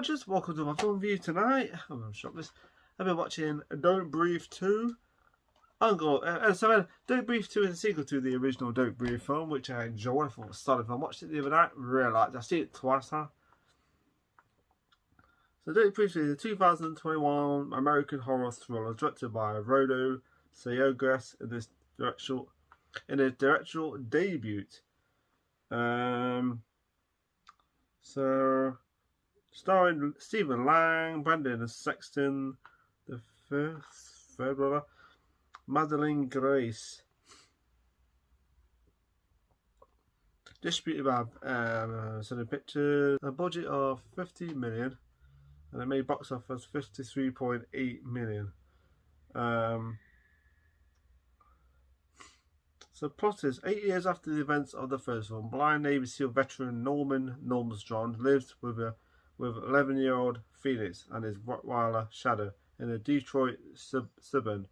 watchers, welcome to my film review tonight. I'm going to shop this. I've been watching Don't Breathe 2. Don't Breathe 2 is a sequel to the original Don't Breathe film, which I enjoyed. I thought it was solid. I watched it the other night, really liked it. I've seen it twice now. So Don't Breathe 2 is a 2021 American horror thriller directed by Rodo Sayogres in his directorial debut. So starring Stephen Lang, Brandon Sexton, the third brother, Madeline Grace. Distributed by Sony Pictures. A budget of 50 million, and it made box office 53.8 million. So plot is 8 years after the events of the first one, blind Navy SEAL veteran Norman Normstrand lives with 11-year-old Phoenix and his Rottweiler Shadow in a Detroit suburb.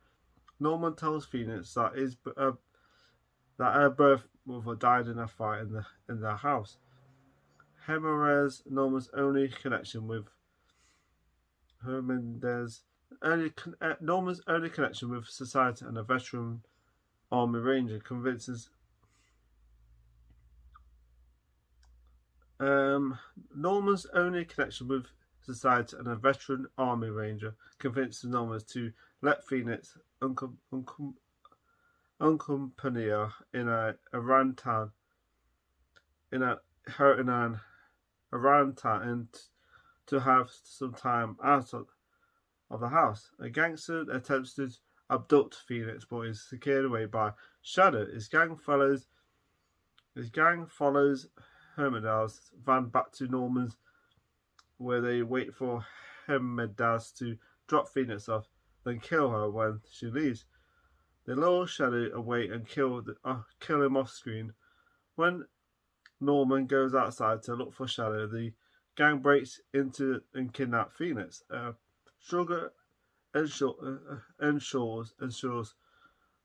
Norman tells Phoenix that her birth mother died in a fight in their house. Hemorrhage, Norman's only connection with Norman's only connection with society, and a veteran Army Ranger convinces Norman's only connection with society and a veteran Army Ranger convinces Norman to let Phoenix accompany her in an Iran town and to have some time out of the house. A gangster attempts to abduct Phoenix, but is secured away by Shadow. His gang follows Hermedal's van back to Norman's, where they wait for Hermedal's to drop Phoenix off, then kill her when she leaves. They lure Shadow away and kill him off screen. When Norman goes outside to look for Shadow, the gang breaks into and kidnaps Phoenix. Struggle ensures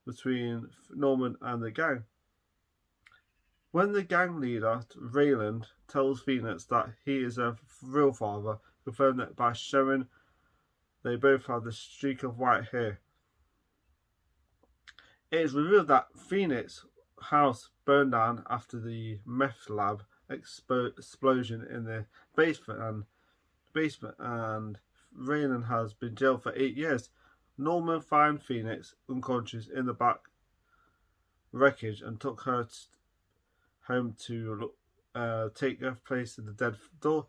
between Norman and the gang. When the gang leader, Rayland, tells Phoenix that he is a real father, confirmed that by showing they both have the streak of white hair. It is revealed that Phoenix's house burned down after the meth lab explosion in the basement, and Raylan has been jailed for 8 years. Norman finds Phoenix unconscious in the back wreckage and took her home to take her place in the dead door.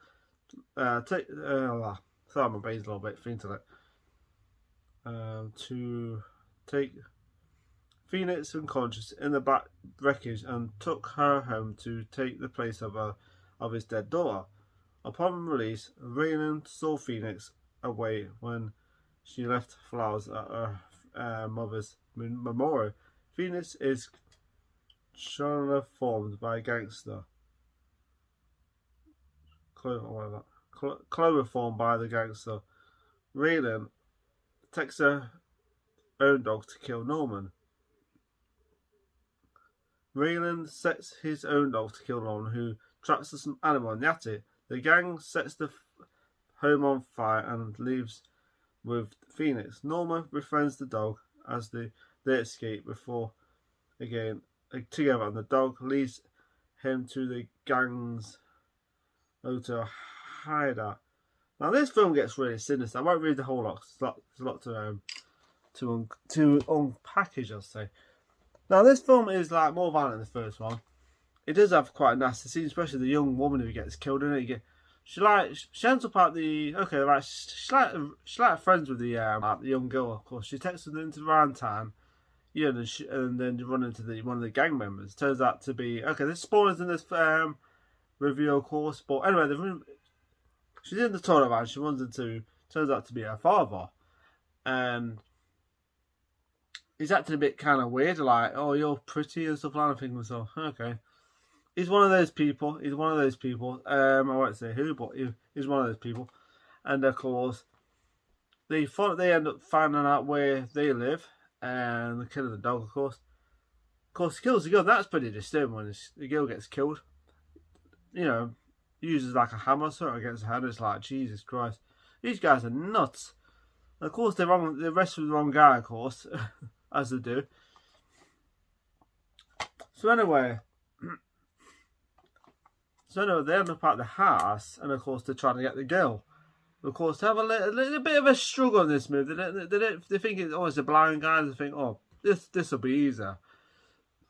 Sorry, my brain's a little bit fainted. To take Phoenix unconscious in the back wreckage and took her home to take the place of his dead daughter. Upon release, Raylan saw Phoenix away when she left flowers at her mother's memorial. Phoenix is chloroformed by a gangster. Chloroformed by the gangster. Raylan takes her own dog to kill Norman. Raylan sets his own dog to kill Norman, who traps some animal in the attic. The gang sets the home on fire and leaves with Phoenix. Norman befriends the dog as they escape before again together, and the dog leads him to the gang's auto hideout. Now this film gets really sinister. I won't read the whole lot. There's a lot to unpackage, I'll say. Now this film is like more violent than the first one. It does have quite a nasty scene, especially the young woman who gets killed in it. She ends up at the she's like friends with the young girl, of course. She takes them into the round town, and then run into one of the gang members. Turns out to be there's spoilers in this review, of course, but anyway, she's in the toilet van. She turns out to be her father, and he's acting a bit kind of weird, like, oh, you're pretty and stuff like that. I'm thinking to myself, okay. He's one of those people. I won't say who, but he's one of those people. And of course, they end up finding out where they live, and they kill the dog, of course. Of course, he kills the girl. That's pretty disturbing when the girl gets killed. uses like a hammer sort of against her head. It's like, Jesus Christ, these guys are nuts. And of course, they're wrong. The rest of the wrong guy, of course, as they do. So anyway, they end up at the house, and of course they're trying to get the girl. Of course, they have a little bit of a struggle in this movie. They think it's a blind guy. They think, oh, this will be easier.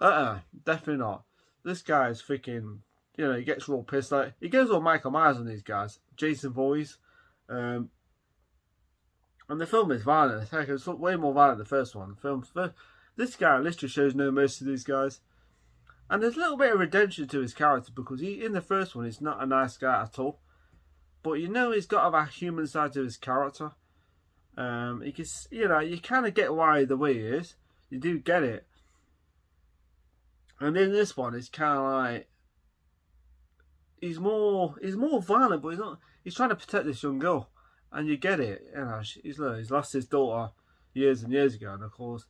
Definitely not. This guy's freaking, he gets real pissed. Like, he goes all Michael Myers on these guys. Jason Voorhees. And the film is violent. Heck, it's way more violent than the first one. This guy literally shows no mercy to these guys. And there's a little bit of redemption to his character, because in the first one, he's not a nice guy at all. But he's got to have a human side to his character. You kind of get why the way he is. You do get it. And in this one, it's kind of like he's more violent, but he's not. He's trying to protect this young girl, and you get it. He's lost his daughter years and years ago, and of course,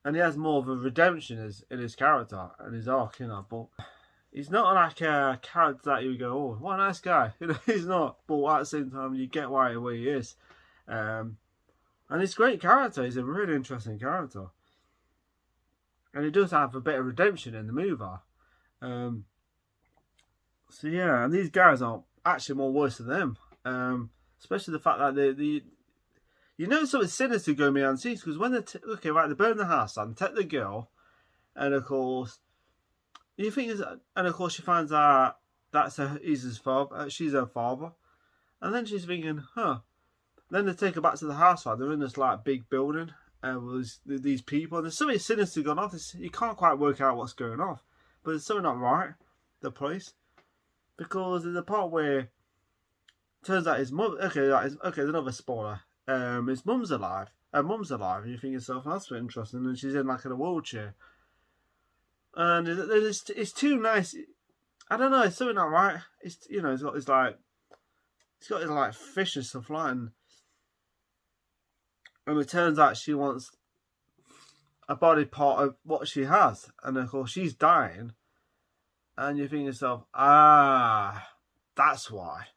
and he has more of a redemption in his character and his arc, But he's not like a character that you go, oh, what a nice guy. He's not. But at the same time, you get why he is. And he's a great character. He's a really interesting character. And he does have a bit of redemption in the movie. So yeah, and these guys are actually more worse than them. Especially the fact that something sinister going behind the scenes, because when they burn the house down, take the girl, and of course, she finds out he's his father, she's her father, and then she's thinking, Then they take her back to the house. Right? They're in this like big building, with these people, and there's something sinister going on. You can't quite work out what's going on, but there's something not right. The place, because there's a part where it turns out his mum. Okay, there's another spoiler. His mum's alive. Her mum's alive, and you think to yourself, that's very interesting. And she's in a wheelchair. And it's too nice. I don't know. It's something not right. It's he's got his fish and stuff like, and it turns out she wants a body part of what she has, and of course she's dying. And you think to yourself, that's why.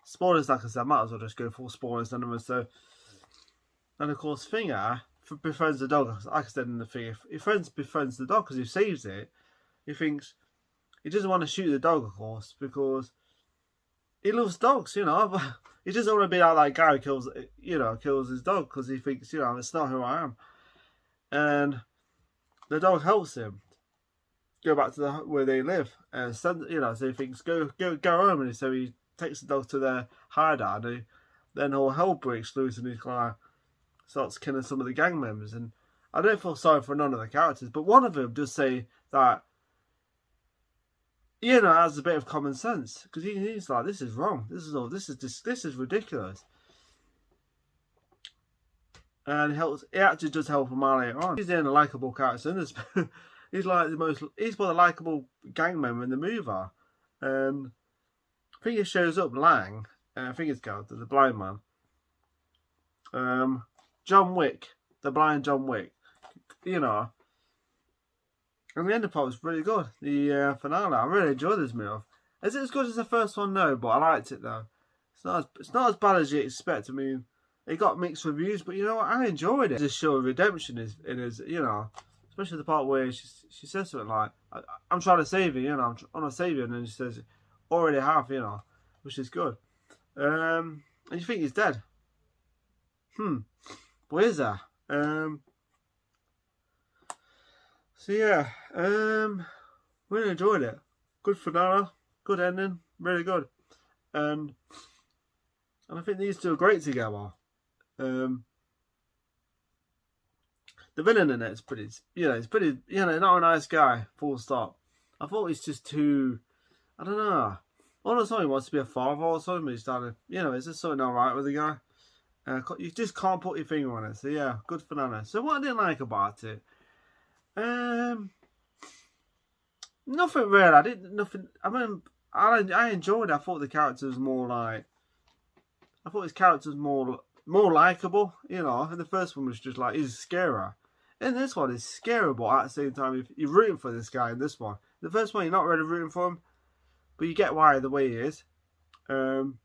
Spoilers, like I said, I might as well just go full spoilers. So, and of course, Finger befriends the dog. Like I said in the thing, he befriends the dog because he saves it. He thinks he doesn't want to shoot the dog, of course, because he loves dogs. He doesn't want to be like that guy who kills his dog, because he thinks, it's not who I am. And the dog helps him go back to where they live, and so he thinks go home, and so he takes the dog to their hideout, and then all hell breaks loose, and he starts killing some of the gang members. And I don't feel sorry for none of the characters, but one of them does say that has a bit of common sense, because he's like, this is wrong, this is ridiculous. And he actually does help him out later on. He's a likeable character in this. He's one of the likeable gang member in the movie. And I think it shows up Lang, I think it's called the blind man. John Wick, the blind John Wick. And the end part was really good. The finale, I really enjoyed this movie. Is it as good as the first one? No, but I liked it though. It's not as bad as you expect. I mean, it got mixed reviews, but I enjoyed it. This show of redemption is especially the part where she says something like, I'm trying to save you, I'm trying to save you, and then she says, already have, which is good. And you think he's dead. But is that? So yeah, really enjoyed it. Good finale, good ending, really good. And I think these two are great together. The villain in it is pretty, not a nice guy, full stop. I thought he's just too, I don't know. All the time he wants to be a father or something, but he's starting to, is there something alright with the guy? You just can't put your finger on it. So yeah, good finale. So what I didn't like about it, nothing really. I enjoyed it. I thought the character was his character was more likeable, and the first one was just like, he's scarier. And this one is scary, but at the same time, you're rooting for this guy in this one. The first one, you're not really rooting for him, but you get why the way he is. And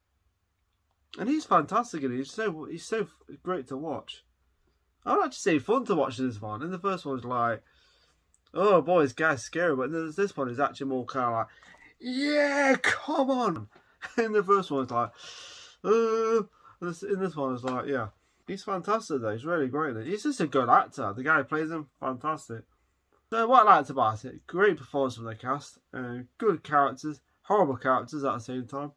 he's fantastic, and he's so great to watch. I would actually say fun to watch this one. And the first one was like, oh boy, this guy's scary, but this one is actually more kind of like, yeah, come on. And the first one was like, in this one it's like, yeah, he's fantastic though. He's really great. He's just a good actor. The guy who plays him, fantastic. So what I liked about it, great performance from the cast, good characters, horrible characters at the same time,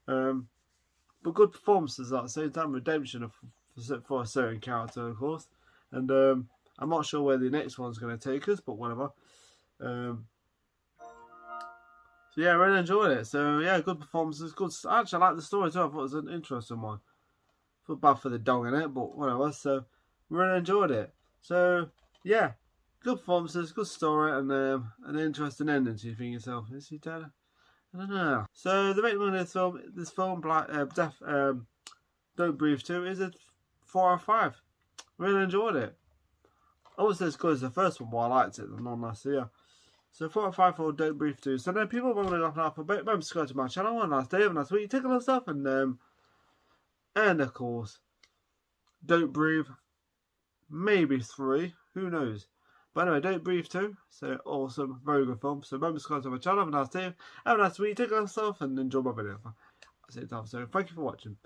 but good performances at the same time. Redemption for a certain character, of course, and I'm not sure where the next one's going to take us, but whatever. So yeah, I really enjoyed it. So yeah, good performances, good. Actually, I like the story too. I thought it was an interesting one. I feel bad for the dog in it, but whatever. So really enjoyed it. So yeah, good performances, good story, and an interesting ending. So you think yourself, is he dead? I don't know. So the rating on this film, Don't Breathe 2, is a 4 out of 5. Really enjoyed it. I wouldn't say as good as the first one, but I liked it nonetheless. So yeah. So 4 out of 5 for Don't Breathe 2. So then people want to go off a bit. Remember, subscribe to my channel. Have a nice day, have a nice week. Take a lot of stuff, and of course, Don't Breathe. Maybe 3. Who knows? But anyway, Don't Breathe 2. So awesome, very good film. So remember, subscribe to my channel. Have a nice day, have a nice week. Take a lot of stuff, and enjoy my video. That's it, so thank you for watching.